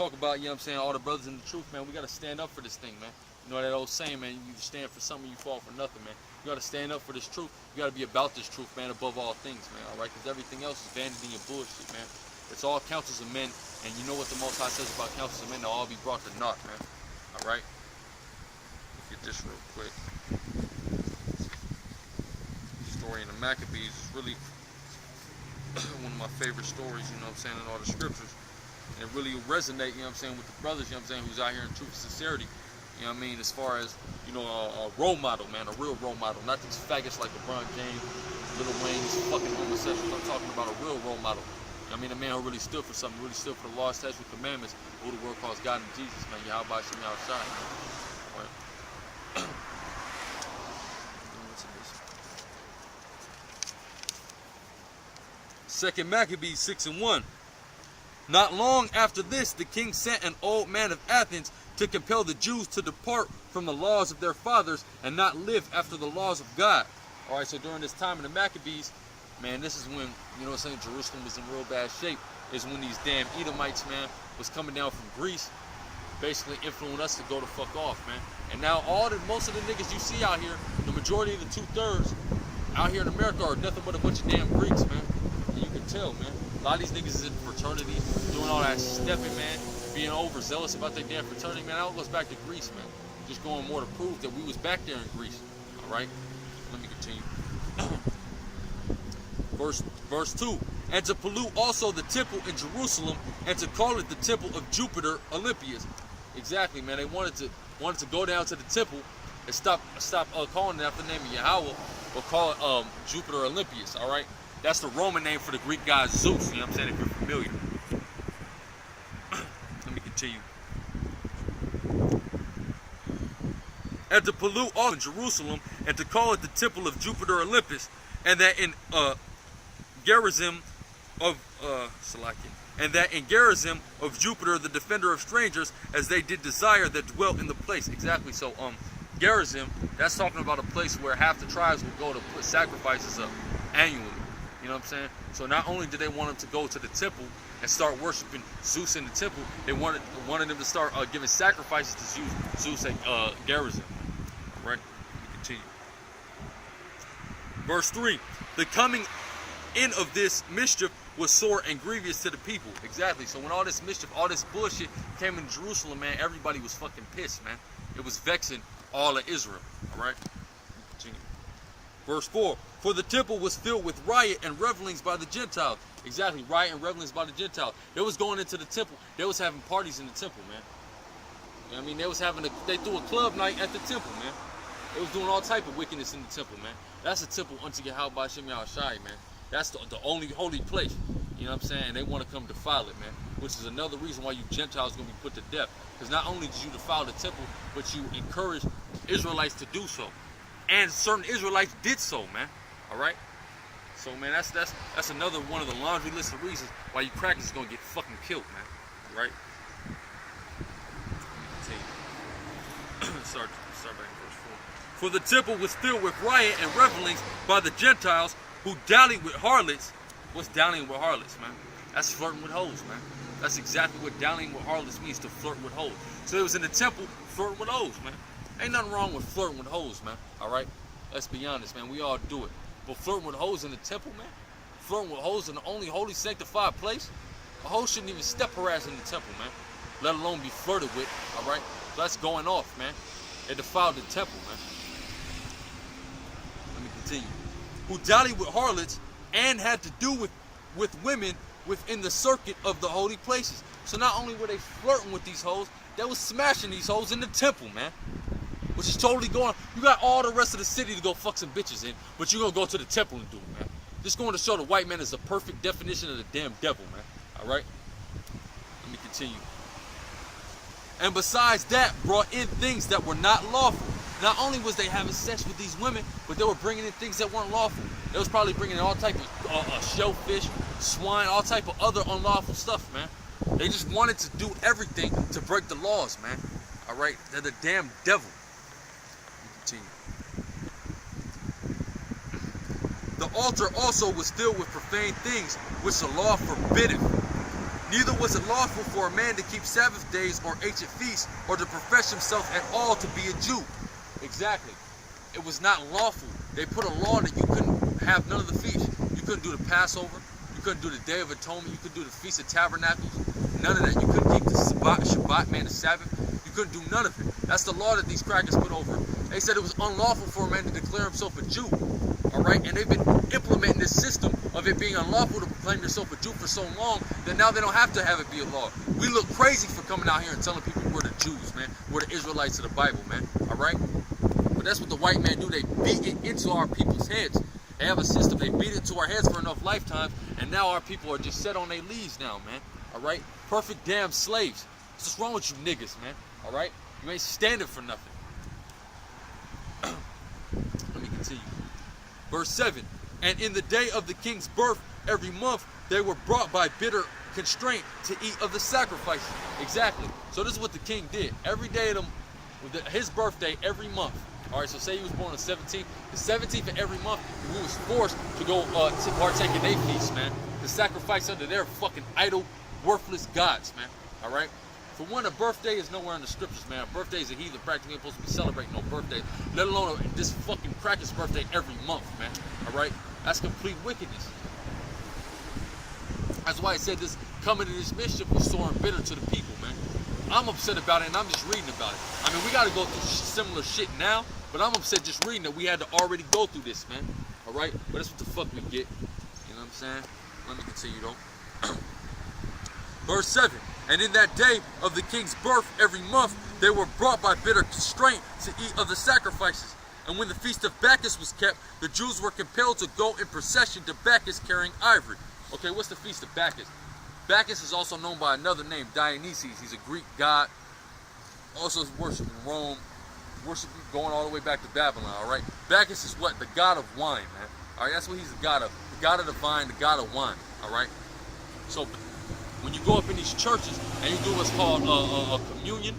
talk about, you know what I'm saying, all the brothers in the truth, man, we got to stand up for this thing, man. You know that old saying, man, you stand for something, you fall for nothing, man. You got to stand up for this truth. You got to be about this truth, man, above all things, man, all right? Because everything else is vanity and bullshit, man. It's all counsels of men, and you know what the Most High says about counsels of men, they'll all be brought to naught, man, all right? Get this real quick. The story in the Maccabees is really one of my favorite stories, you know what I'm saying, in all the scriptures. And it really will resonate, you know what I'm saying, with the brothers, you know what I'm saying, who's out here in truth and sincerity. You know what I mean, as far as, you know, a role model, man, a real role model. Not these faggots like LeBron James, Lil Wayne, these fucking homosexuals. I'm talking about a real role model. You know what I mean, a man who really stood for something, really stood for the law, statutes, commandments, who the world calls God and Jesus, man. Yahweh Shem Yahushai. All right. Second Maccabees 6:1. Not long after this, the king sent an old man of Athens to compel the Jews to depart from the laws of their fathers and not live after the laws of God. All right, so during this time in the Maccabees, man, this is when, you know what I'm saying, Jerusalem was in real bad shape. Is when these damn Edomites, man, was coming down from Greece, basically influencing us to go the fuck off, man. And now most of the niggas you see out here, the majority of the 2/3 out here in America are nothing but a bunch of damn Greeks, man. And you can tell, man. A lot of these niggas is in fraternity, doing all that stepping, man, being overzealous about their damn fraternity, man. That all goes back to Greece, man. Just going more to prove that we was back there in Greece. All right? Let me continue. Verse 2. And to pollute also the temple in Jerusalem, and to call it the temple of Jupiter Olympius. Exactly, man. They wanted to go down to the temple and stop calling it after the name of Yahweh, but call it Jupiter Olympius, all right? That's the Roman name for the Greek god Zeus, you know what I'm saying, if you're familiar. Let me continue. And to pollute all in Jerusalem, and to call it the temple of Jupiter Olympus, and that in Gerizim of Jupiter, the defender of strangers, as they did desire that dwelt in the place. Exactly. So Gerizim, that's talking about a place where half the tribes will go to put sacrifices up annually. You know what I'm saying? So not only did they want them to go to the temple and start worshiping Zeus in the temple, they wanted them to start giving sacrifices to Zeus at Gerizim. Right? Let me continue. Verse 3. The coming in of this mischief was sore and grievous to the people. Exactly. So when all this mischief, all this bullshit came in Jerusalem, man, everybody was fucking pissed, man. It was vexing all of Israel. All right? Continue. Verse 4. For the temple was filled with riot and revelings by the Gentiles. Exactly. Riot and revelings by the Gentiles. They was going into the temple. They was having parties in the temple, man. You know what I mean? They threw a club night at the temple, man. They was doing all type of wickedness in the temple, man. That's a temple unto Yahweh Shem Yahushai, man. That's the only holy place. You know what I'm saying? And they want to come defile it, man. Which is another reason why you Gentiles going to be put to death. Because not only did you defile the temple, but you encouraged Israelites to do so. And certain Israelites did so, man. All right? So, man, that's another one of the laundry list of reasons why you crackers is going to get fucking killed, man. All right? Start back in verse 4. For the temple was filled with riot and revelings by the Gentiles who dallied with harlots. What's dallying with harlots, man? That's flirting with hoes, man. That's exactly what dallying with harlots means, to flirt with hoes. So it was in the temple flirting with hoes, man. Ain't nothing wrong with flirting with hoes, man. All right? Let's be honest, man. We all do it. But flirting with hoes in the temple, man? Flirting with hoes in the only holy sanctified place? A hoe shouldn't even step her ass in the temple, man. Let alone be flirted with, all right? So that's going off, man. It defiled the temple, man. Let me continue. Who dallied with harlots and had to do with women within the circuit of the holy places. So not only were they flirting with these hoes, they was smashing these hoes in the temple, man. Which is totally going. You got all the rest of the city to go fuck some bitches in, but you're gonna go to the temple and do it, man. Just going to show the white man is the perfect definition of the damn devil, man. All right? Let me continue. And besides that, brought in things that were not lawful. Not only was they having sex with these women, but they were bringing in things that weren't lawful. They was probably bringing in all type of shellfish, swine, all type of other unlawful stuff, man. They just wanted to do everything to break the laws, man. All right? They're the damn devil. Continue. The altar also was filled with profane things, which the law forbiddeth. Neither was it lawful for a man to keep Sabbath days or ancient feasts, or to profess himself at all to be a Jew. Exactly. It was not lawful. They put a law that you couldn't have none of the feasts. You couldn't do the Passover. You couldn't do the Day of Atonement. You couldn't do the Feast of Tabernacles. None of that. You couldn't keep the Shabbat, man, the Sabbath. You couldn't do none of it. That's the law that these crackers put over. They said it was unlawful for a man to declare himself a Jew. All right? And they've been implementing this system of it being unlawful to proclaim yourself a Jew for so long that now they don't have to have it be a law. We look crazy for coming out here and telling people we're the Jews, man. We're the Israelites of the Bible, man. All right? But that's what the white man do. They beat it into our people's heads. They have a system. They beat it to our heads for enough lifetimes, and now our people are just set on their leaves now, man. All right? Perfect damn slaves. What's wrong with you niggas, man? All right? You ain't standing for nothing. Let me continue. Verse 7. And in the day of the king's birth, every month, they were brought by bitter constraint to eat of the sacrifices. Exactly. So this is what the king did. Every day of his birthday, every month. All right, so say he was born on the 17th. The 17th of every month, he was forced to go to partake in their feast, man. To sacrifice unto their fucking idol, worthless gods, man. All right? For one, a birthday is nowhere in the scriptures, man. A birthday is a heathen practically supposed to be celebrating no birthday, let alone this fucking cracker's birthday every month, man. All right? That's complete wickedness. That's why it said this coming to this mischief was sore and bitter to the people, man. I'm upset about it, and I'm just reading about it. I mean, we got to go through similar shit now, but I'm upset just reading that we had to already go through this, man. All right? But that's what the fuck we get. You know what I'm saying? Let me continue, though. Verse 7. And in that day of the king's birth, every month, they were brought by bitter constraint to eat of the sacrifices. And when the feast of Bacchus was kept, the Jews were compelled to go in procession to Bacchus carrying ivory. Okay, what's the feast of Bacchus? Bacchus is also known by another name, Dionysus. He's a Greek god, also worshipped in Rome, going all the way back to Babylon, all right? Bacchus is what? The god of wine, man. All right, that's what he's the god of. The god of the vine, the god of wine, all right? So when you go up in these churches and you do what's called a communion,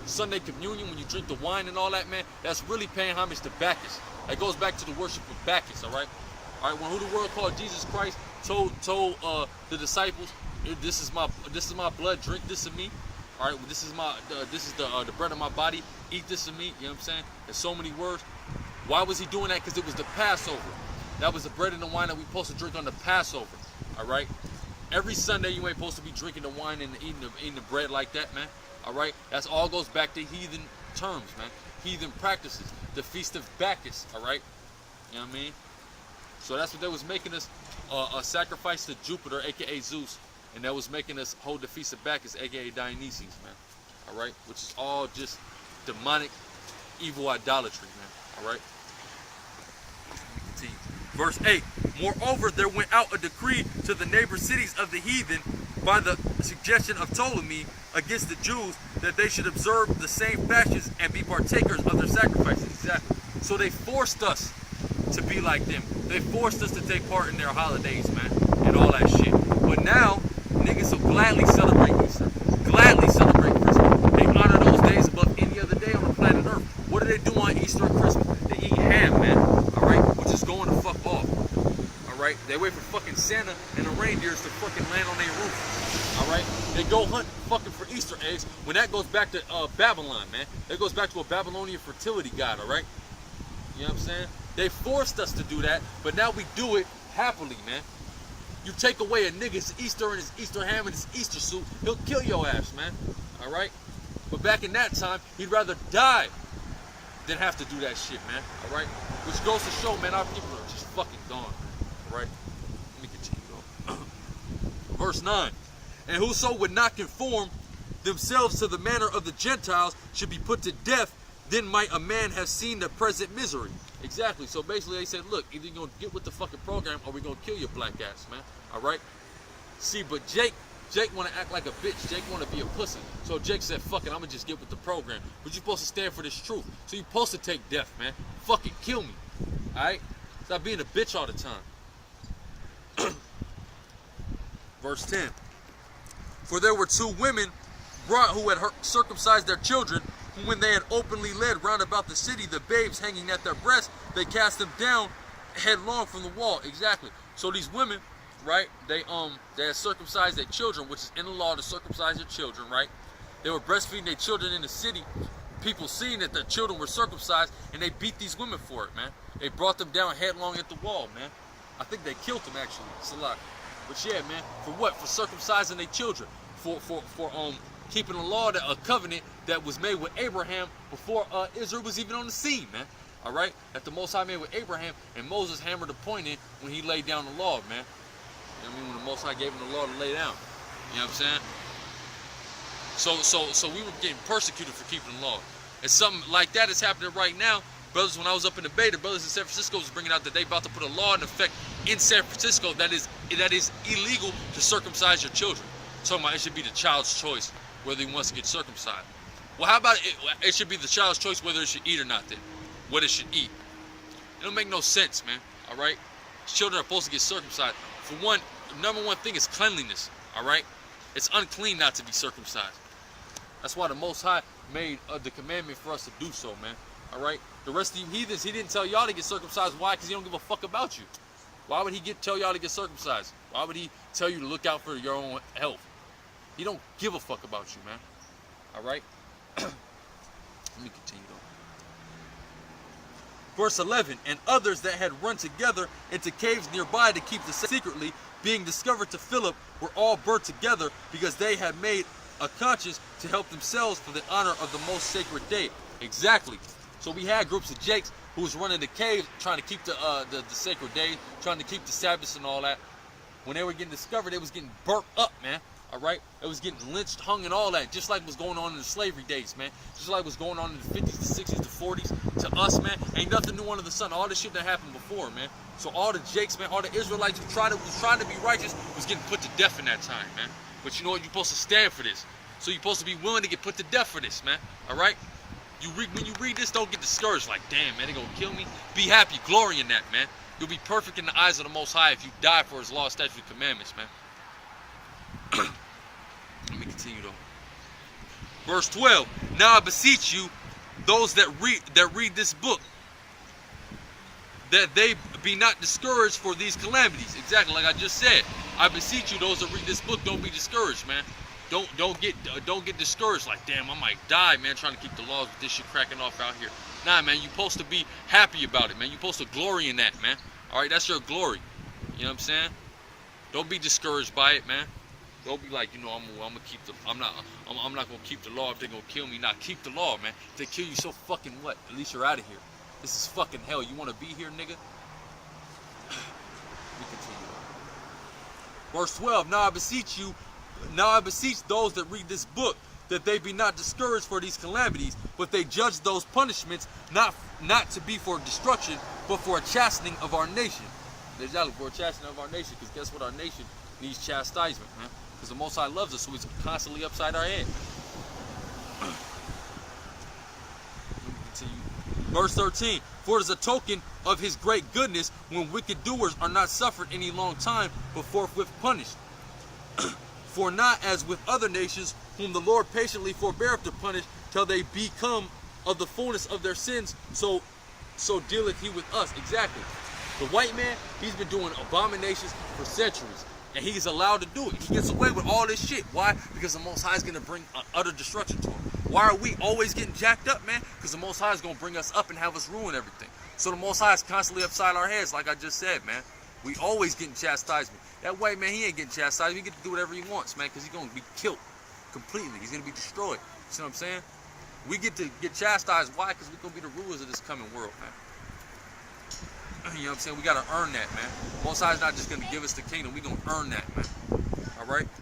Sunday communion, when you drink the wine and all that, man, that's really paying homage to Bacchus. That goes back to the worship of Bacchus, all right? All right, when who the world called Jesus Christ told the disciples, this is my blood, drink this of me. All right, well, this is the bread of my body, eat this of me. You know what I'm saying? There's so many words. Why was he doing that? Because it was the Passover. That was the bread and the wine that we're supposed to drink on the Passover. All right. Every Sunday you ain't supposed to be drinking the wine and eating the bread like that, man. All right. That's all goes back to heathen terms, man. Heathen practices. The Feast of Bacchus. All right. You know what I mean? So that's what they was making us a sacrifice to Jupiter, aka Zeus. And that was making us hold the Feast of Bacchus, aka Dionysus, man. All right? Which is all just demonic, evil idolatry, man. All right? Continue. Verse 8. Moreover, there went out a decree to the neighbor cities of the heathen by the suggestion of Ptolemy against the Jews that they should observe the same fashions and be partakers of their sacrifices. Exactly. So they forced us to be like them. They forced us to take part in their holidays, man, and all that shit. But now, niggas will gladly celebrate Easter, gladly celebrate Christmas. They honor those days above any other day on the planet Earth. What do they do on Easter and Christmas? They eat ham, man. All right, which is going to fuck off. All right, they wait for fucking Santa and the reindeers to fucking land on their roof. All right, they go hunt fucking for Easter eggs when that goes back to Babylon, man. That goes back to a Babylonian fertility god. All right, you know what I'm saying? They forced us to do that, but now we do it happily, man. You take away a nigga's Easter and his Easter ham and his Easter suit, he'll kill your ass, man. All right? But back in that time, he'd rather die than have to do that shit, man. All right? Which goes to show, man, our people are just fucking gone, man. All right? Let me continue, though. Verse 9. And whoso would not conform themselves to the manner of the Gentiles should be put to death, then might a man have seen the present misery. Exactly. So basically they said, look, either you're going to get with the fucking program or we're going to kill your black ass, man. All right? See, but Jake want to act like a bitch. Jake want to be a pussy. So Jake said, fuck it, I'm going to just get with the program. But you're supposed to stand for this truth. So you're supposed to take death, man. Fuck it, kill me. All right? Stop being a bitch all the time. Verse 10. For there were two women brought who had circumcised their children, who when they had openly led round about the city the babes hanging at their breasts, they cast them down headlong from the wall. Exactly. So these women right? They had circumcised their children, which is in the law to circumcise your children, right? They were breastfeeding their children in the city. People seeing that their children were circumcised, and they beat these women for it, man. They brought them down headlong at the wall, man. I think they killed them actually, Salak. But yeah, man, for what? For circumcising their children, for keeping a law, a covenant that was made with Abraham before Israel was even on the scene, man. All right, that the Most High made with Abraham, and Moses hammered the point in when he laid down the law, man. You know what I mean? When the Most High gave him the law to lay down. You know what I'm saying? So we were getting persecuted for keeping the law. And something like that is happening right now. Brothers, when I was up in the Bay, the brothers in San Francisco was bringing out that they about to put a law in effect in San Francisco that is illegal to circumcise your children. Talking about it should be the child's choice whether he wants to get circumcised. Well, how about it should be the child's choice whether it should eat or not then? What it should eat. It don't make no sense, man. All right? Children are supposed to get circumcised. For one, the number one thing is cleanliness. All right? It's unclean not to be circumcised. That's why the Most High made the commandment for us to do so, man. All right? The rest of you heathens, he didn't tell y'all to get circumcised. Why? Because he don't give a fuck about you. Why would he tell y'all to get circumcised? Why would he tell you to look out for your own health? He don't give a fuck about you, man. All right? Let me continue, though. Verse 11, and others that had run together into caves nearby to keep the secretly, being discovered to Philip, were all burnt together because they had made a conscience to help themselves for the honor of the most sacred day. Exactly. So we had groups of Jakes who was running the caves, trying to keep the sacred days, trying to keep the Sabbaths and all that. When they were getting discovered, they was getting burnt up, man. All right? It was getting lynched, hung, and all that, just like was going on in the slavery days, man. Just like was going on in the 50s, the 60s, the 40s. To us, man, ain't nothing new under the sun. All this shit that happened before, man. So all the Jakes, man, all the Israelites who was trying to be righteous was getting put to death in that time, man. But you know what? You're supposed to stand for this. So you're supposed to be willing to get put to death for this, man. All right? When you read this, don't get discouraged like, damn, man, they gonna kill me. Be happy, glory in that, man. You'll be perfect in the eyes of the Most High if you die for his law, statutes, and commandments, man. Let me continue, though. Verse 12, now I beseech you, those that read this book, that they be not discouraged for these calamities. Exactly like I just said. I beseech you, those that read this book, don't be discouraged, man. Don't get discouraged like, damn, I might die, man, trying to keep the laws with this shit cracking off out here. Nah, man, you're supposed to be happy about it, man. You're supposed to glory in that, man. All right, that's your glory. You know what I'm saying? Don't be discouraged by it, man. Don't be like, you know, I'm not gonna keep the law if they're gonna kill me. Nah, keep the law, man. If they kill you, so fucking what? At least you're out of here. This is fucking hell. You want to be here, nigga? We continue. Verse 12. Now I beseech those that read this book, that they be not discouraged for these calamities, but they judge those punishments not to be for destruction, but for a chastening of our nation. Exactly, for a chastening of our nation. Because guess what? Our nation needs chastisement, man. Because the Most High loves us, so he's constantly upside our head. Verse 13, for it is a token of his great goodness when wicked doers are not suffered any long time, but forthwith punished. For not as with other nations, whom the Lord patiently forbeareth to punish, till they become of the fullness of their sins, so dealeth he with us. Exactly. The white man, he's been doing abominations for centuries. And he's allowed to do it. He gets away with all this shit. Why? Because the Most High is going to bring utter destruction to him. Why are we always getting jacked up, man? Because the Most High is going to bring us up and have us ruin everything. So the Most High is constantly upside our heads, like I just said, man. We always getting chastisement. That way, man, he ain't getting chastised. He get to do whatever he wants, man, because he's going to be killed completely. He's going to be destroyed. You see what I'm saying? We get to get chastised. Why? Because we're going to be the rulers of this coming world, man. You know what I'm saying? We got to earn that, man. Most High is not just going to give us the kingdom. We're going to earn that, man. All right?